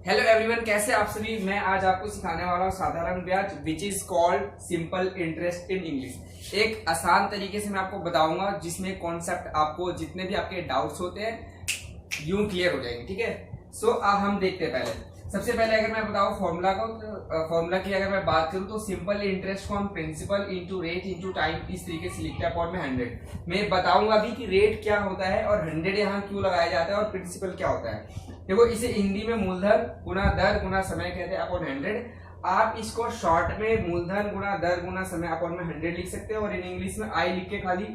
Hello everyone, कैसे आप सभी। मैं आज आपको सिखाने वाला हूँ साधारण ब्याज which is called simple interest in English. एक आसान तरीके से मैं आपको बताऊंगा जिसमें कॉन्सेप्ट आपको जितने भी आपके डाउट्स होते हैं यूं क्लियर हो जाएंगे। ठीक है, सो हम देखते हैं। पहले सबसे पहले अगर मैं बताऊं फॉर्मूला को, फॉर्मूला की अगर मैं बात करूं तो सिंपल इंटरेस्ट को हम principal into rate into time इस तरीके से लिखते हैं अपॉन में 100। मैं बताऊंगा अभी कि रेट क्या होता है और 100 यहाँ क्यों लगाया जाता है और प्रिंसिपल क्या होता है। देखो, इसे हिंदी में मूलधन गुना दर गुना समय कहते हैं अपॉन 100। आप इसको शॉर्ट में मूलधन गुना दर गुना समय अपॉन में 100 लिख सकते हो और इन इंग्लिश में आई लिख के, खाली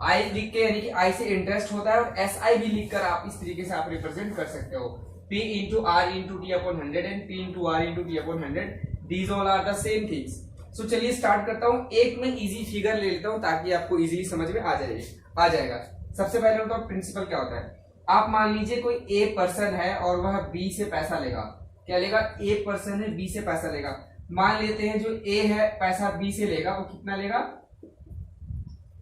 आई लिख के, यानी कि आई से इंटरेस्ट होता है और एस आई भी लिखकर आप इस तरीके से आप रिप्रेजेंट कर सकते हो। P into R into T upon 100 and P into R into T upon 100. These all are the same things. So चलिए स्टार्ट करता हूँ। एक मैं इजी फिगर ले लेता हूँ ताकि आपको इजीली समझ में आ जाएगा। सबसे पहले तो प्रिंसिपल क्या होता है। आप मान लीजिए कोई ए पर्सन है और वह बी से पैसा लेगा। क्या लेगा? ए पर्सन है, बी से पैसा लेगा। मान लेते हैं जो ए है पैसा बी से लेगा, वो कितना लेगा?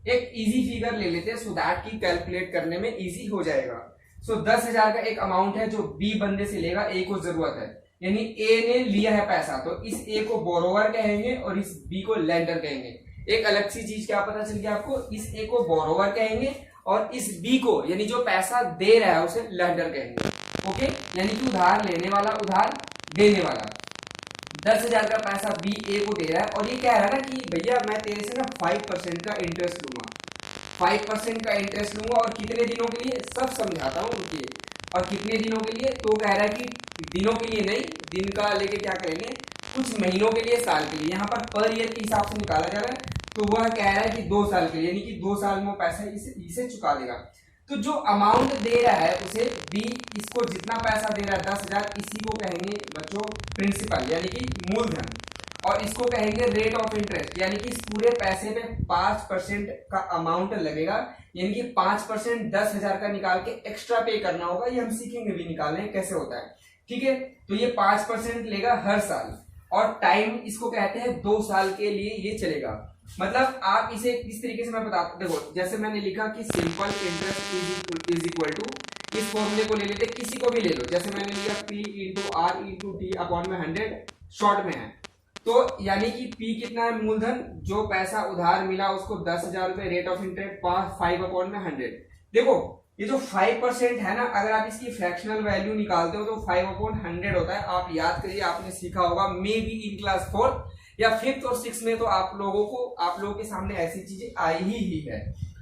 एक इजी फिगर ले लेते हैं सो दैट की कैलकुलेट करने में इजी हो जाएगा। सो 10,000 का एक अमाउंट है जो बी बंदे से लेगा, ए को जरूरत है, यानी ए ने लिया है पैसा, तो इस ए को बोरोवर कहेंगे और इस बी को लेंडर कहेंगे। एक अलग सी चीज क्या पता चल गया आपको, इस ए को बोरोवर कहेंगे और इस बी को, यानी जो पैसा दे रहा है उसे लेंडर कहेंगे। ओके, यानी कि उधार लेने वाला, उधार देने वाला। 10,000 का पैसा बी ए को दे रहा है और ये कह रहा है ना कि भैया मैं तेरे से ना 5% का इंटरेस्ट लूंगा, 5% का इंटरेस्ट लूंगा और कितने दिनों के लिए, सब समझाता हूँ रुकिए। और कितने दिनों के लिए? तो कह रहा है कि दिनों के लिए नहीं, दिन का लेके क्या करेंगे, कुछ महीनों के लिए, साल के लिए। यहाँ पर ईयर के हिसाब से निकाला जा रहा है, तो वह कह रहा है कि 2 साल के लिए, यानी कि 2 साल में वो पैसा इसे चुका देगा। तो जो अमाउंट दे रहा है उसे बी, इसको जितना पैसा दे रहा है 10,000, इसी को कहेंगे बच्चों प्रिंसिपल, यानी कि मूलधन, और इसको कहेंगे रेट ऑफ इंटरेस्ट, यानी कि इस पूरे पैसे पे 5% का अमाउंट लगेगा, यानी कि 5% 10,000 का निकाल के एक्स्ट्रा पे करना होगा। ये हम सीखेंगे भी निकालने कैसे होता है। ठीक है, तो ये 5% लेगा हर साल और टाइम इसको कहते हैं 2 साल के लिए ये चलेगा। मतलब आप इसे इस तरीके से मैं बताता, देखो जैसे मैंने लिखा कि simple interest is equal to, इस फॉर्मूले को ले लेते, किसी को भी ले लो, जैसे मैंने लिया P into R into T upon में 100 शॉर्ट में है। तो यानी कि P कितना है? मूलधन, जो पैसा उधार मिला उसको 10,000 रुपए, रेट ऑफ इंटरेस्ट 5 अपॉन में 100। देखो ये जो 5% है ना, अगर आप इसकी फ्रैक्शनल वैल्यू निकालते हो तो 5 अपॉन 100 होता है। आप याद करिए, आपने सीखा होगा मे बी इन क्लास 4 या 5th और 6th में, तो आप लोगों के सामने ऐसी चीजें आई ही है।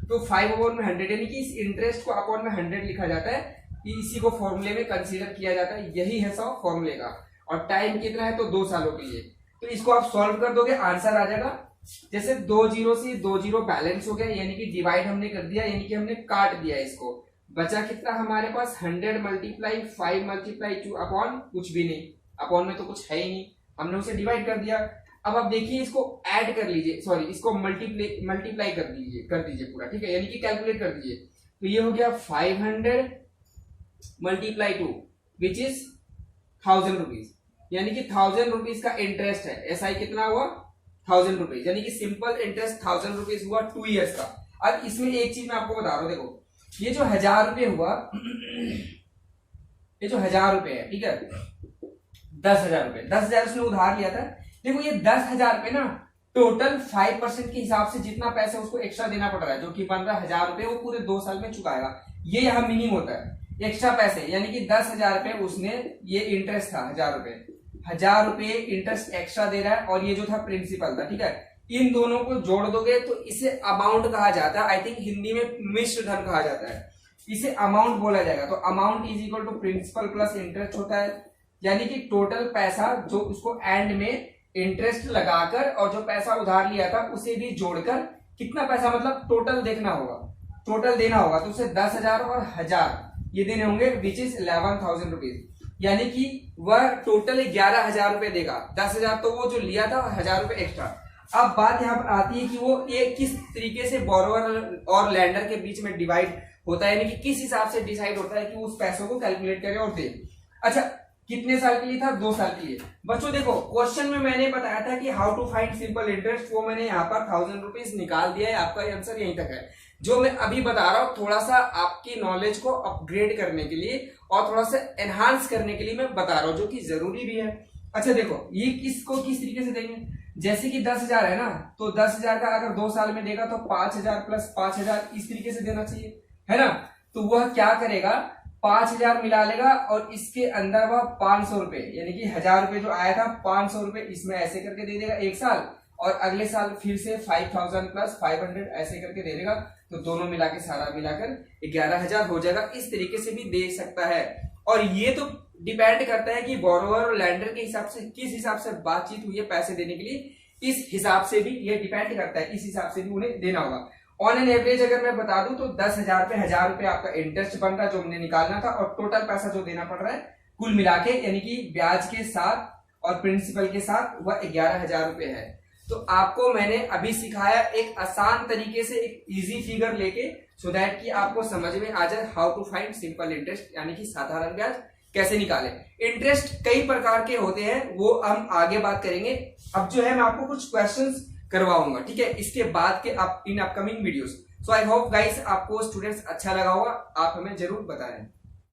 तो 5 अपॉन में 100, यानी कि इस इंटरेस्ट को अपॉन में 100 लिखा जाता है, इसी को फॉर्मूले में कंसीडर किया जाता है। यही है सब फॉर्मूले का। और टाइम कितना है? तो 2 सालों के लिए। तो इसको आप सॉल्व कर दोगे, आंसर आ जाएगा। जैसे 2 जीरो से 2 जीरो बैलेंस हो गया, यानी कि डिवाइड हमने कर दिया, यानी कि हमने काट दिया इसको। बचा कितना हमारे पास? 100 मल्टीप्लाई 5 मल्टीप्लाई 2 अपॉन कुछ भी नहीं, अपॉन में तो कुछ है ही नहीं, हमने उसे डिवाइड कर दिया। अब आप देखिए इसको ऐड कर लीजिए, सॉरी इसको मल्टीप्लाई कर दीजिए पूरा। ठीक है, यानी कि कैलकुलेट कर दीजिए। तो ये हो गया 500 मल्टीप्लाई 2 विच इज 1000 रुपीज, यानी कि 1000 रुपीज का इंटरेस्ट है। एसआई कितना हुआ? 1000 रुपीज, यानी कि सिंपल इंटरेस्ट 1000 रुपीज हुआ 2 इयर्स का। अब इसमें एक चीज मैं आपको बता रहा हूं, देखो ये जो 1000 रुपये हुआ, ये जो 1000 रुपये है, ठीक है, 10,000 रुपये, 10,000 उसने उधार लिया था। देखो ये 10,000 रुपये ना टोटल 5% के हिसाब से जितना पैसा उसको एक्स्ट्रा देना पड़ रहा है, जो कि 15,000 रुपये, वो पूरे 2 साल में चुकाएगा। ये यहाँ मिनिमम होता है एक्स्ट्रा पैसे, यानी कि 10,000 रुपये उसने, ये इंटरेस्ट था 1000 रुपये, 1000 रुपये इंटरेस्ट एक्स्ट्रा दे रहा है और ये जो था प्रिंसिपल था। ठीक है, इन दोनों को जोड़ दोगे तो इसे अमाउंट कहा जाता है। आई थिंक हिंदी में मिश्र धन कहा जाता है, इसे अमाउंट बोला जाएगा। तो amount is equal to principal plus interest होता है, यानी कि टोटल पैसा जो उसको एंड में इंटरेस्ट लगाकर और जो पैसा उधार लिया था उसे भी जोड़कर कितना पैसा, मतलब टोटल देखना होगा, टोटल देना होगा। तो उसे 10,000 और 1000 ये देने होंगे विच इज 11,000 रुपीज, यानी कि वह टोटल 11,000 रुपए देगा। 10,000 तो वो जो लिया था, 1000 रुपए एक्स्ट्रा। अब बात यहाँ पर आती है कि वो ये किस तरीके से बोरोवर और लैंडर के बीच में डिवाइड होता है, यानी कि किस हिसाब से डिसाइड होता है कि उस पैसों को कैलकुलेट करे और दे। अच्छा, कितने साल के लिए था? 2 साल के लिए। बच्चों देखो क्वेश्चन में मैंने बताया था कि how to find simple interest, वो मैंने यहाँ पर 1000 रुपीज निकाल दिया है, आपका आंसर यहीं तक है। जो मैं अभी बता रहा हूँ थोड़ा सा आपकी नॉलेज को अपग्रेड करने के लिए और थोड़ा सा एनहांस करने के लिए मैं बता रहा हूँ, जो कि जरूरी भी है। अच्छा देखो, ये किसको किस तरीके से देंगे, जैसे कि 10,000 है ना, तो 10,000 का अगर 2 साल में देगा तो 5,000 प्लस 5,000 इस तरीके से देना चाहिए, है ना। तो वह क्या करेगा, 5,000 मिला लेगा और इसके अंदर वह 500 रुपए यानी कि 1,000 रुपए जो आया था 500 रुपए इसमें ऐसे करके दे देगा एक साल, और अगले साल फिर से 5,000 प्लस 500 ऐसे करके दे देगा। तो दोनों मिला के सारा मिलाकर 11,000 हो जाएगा। इस तरीके से भी दे सकता है। और ये तो डिपेंड करता है कि बोरोवर और लैंडर के हिसाब से किस हिसाब से बातचीत हुई है पैसे देने के लिए, इस हिसाब से भी ये डिपेंड करता है, इस हिसाब से भी उन्हें देना होगा। ऑन एन एवरेज अगर मैं बता दूं तो 10,000 पे 1,000 रुपए आपका इंटरेस्ट बन रहा है जो हमने निकालना था, और टोटल पैसा जो देना पड़ रहा है कुल मिला के यानी कि ब्याज के साथ और प्रिंसिपल के साथ वह 11,000 रुपए है। तो आपको मैंने अभी सिखाया एक आसान तरीके से एक इजी फिगर लेके, सो दैट कि आपको समझ में आ जाए how to find simple interest यानी कि साधारण ब्याज कैसे निकाले। इंटरेस्ट कई प्रकार के होते हैं, वो हम आगे बात करेंगे। अब जो है मैं आपको कुछ क्वेश्चंस करवाऊंगा, ठीक है, इसके बाद के in upcoming videos. So I hope guys आपको स्टूडेंट्स अच्छा लगा होगा, आप हमें जरूर बताएं।